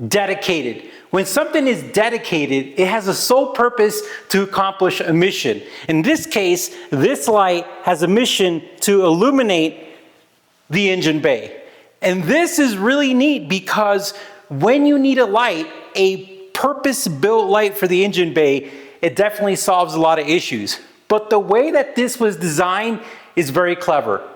Dedicated. When something is dedicated, it has a sole purpose to accomplish a mission. In this case, this light has a mission to illuminate the engine bay. And this is really neat because when you need a light, a purpose-built light for the engine bay, it definitely solves a lot of issues. But the way that this was designed is very clever.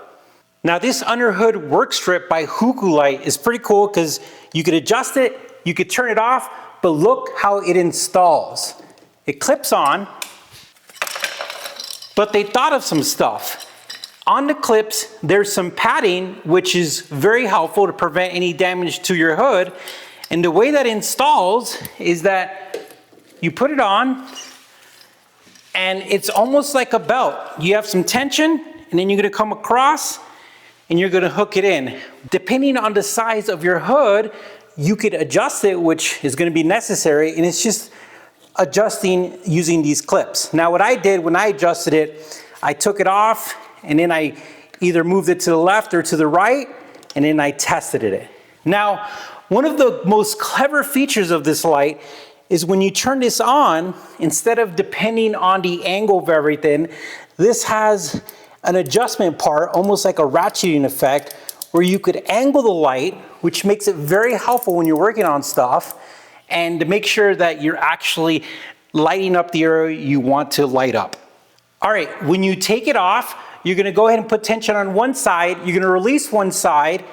Now this Underhood work strip by HOKOLITE is pretty cool because you could adjust it, you could turn it off, but look how it installs. It clips on, but they thought of some stuff. On the clips, there's some padding, which is very helpful to prevent any damage to your hood. And the way that installs is that you put it on, and it's almost like a belt. You have some tension, and then you're gonna come across, and you're gonna hook it in. Depending on the size of your hood, you could adjust it, which is gonna be necessary, and it's just adjusting using these clips. Now what I did when I adjusted it, I took it off, and then I either moved it to the left or to the right, and then I tested it. Now, one of the most clever features of this light is when you turn this on, instead of depending on the angle of everything, this has an adjustment part, almost like a ratcheting effect, where you could angle the light, which makes it very helpful when you're working on stuff, and to make sure that you're actually lighting up the area you want to light up. All right, when you take it off, you're gonna go ahead and put tension on one side, you're gonna release one side,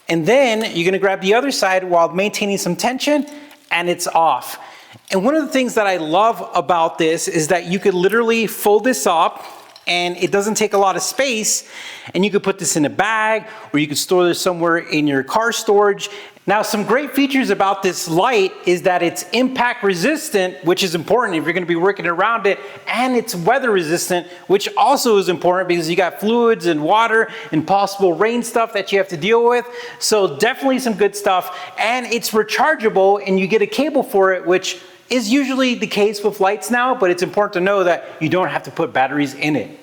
and then you're gonna grab the other side while maintaining some tension, and it's off. And one of the things that I love about this is that you could literally fold this up, and it doesn't take a lot of space, and you could put this in a bag, or you could store this somewhere in your car storage. Now, some great features about this light is that it's impact resistant, which is important if you're gonna be working around it, and it's weather resistant, which also is important because you got fluids and water and possible rain stuff that you have to deal with. So definitely some good stuff, and it's rechargeable, and you get a cable for it, which is usually the case with lights now, but it's important to know that you don't have to put batteries in it.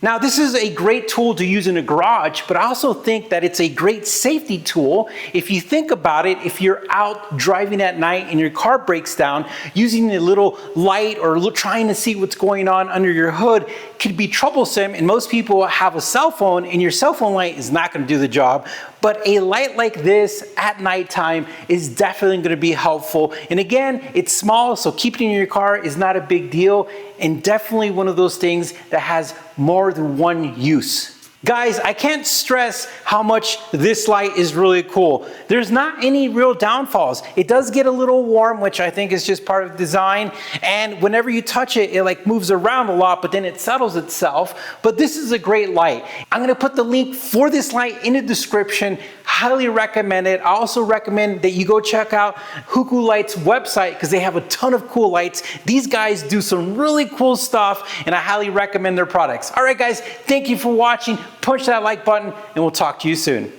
Now, this is a great tool to use in a garage, but I also think that it's a great safety tool. If you think about it, if you're out driving at night and your car breaks down, using a little light or trying to see what's going on under your hood could be troublesome, and most people have a cell phone, and your cell phone light is not gonna do the job. But a light like this at nighttime is definitely gonna be helpful. And again, it's small, so keeping it in your car is not a big deal, and definitely one of those things that has more than one use. Guys, I can't stress how much this light is really cool. There's not any real downfalls. It does get a little warm, which I think is just part of design. And whenever you touch it, it like moves around a lot, but then it settles itself. But this is a great light. I'm gonna put the link for this light in the description. Highly recommend it. I also recommend that you go check out HOKOLITE's website because they have a ton of cool lights. These guys do some really cool stuff, and I highly recommend their products. All right, guys, thank you for watching. Push that like button, and we'll talk to you soon.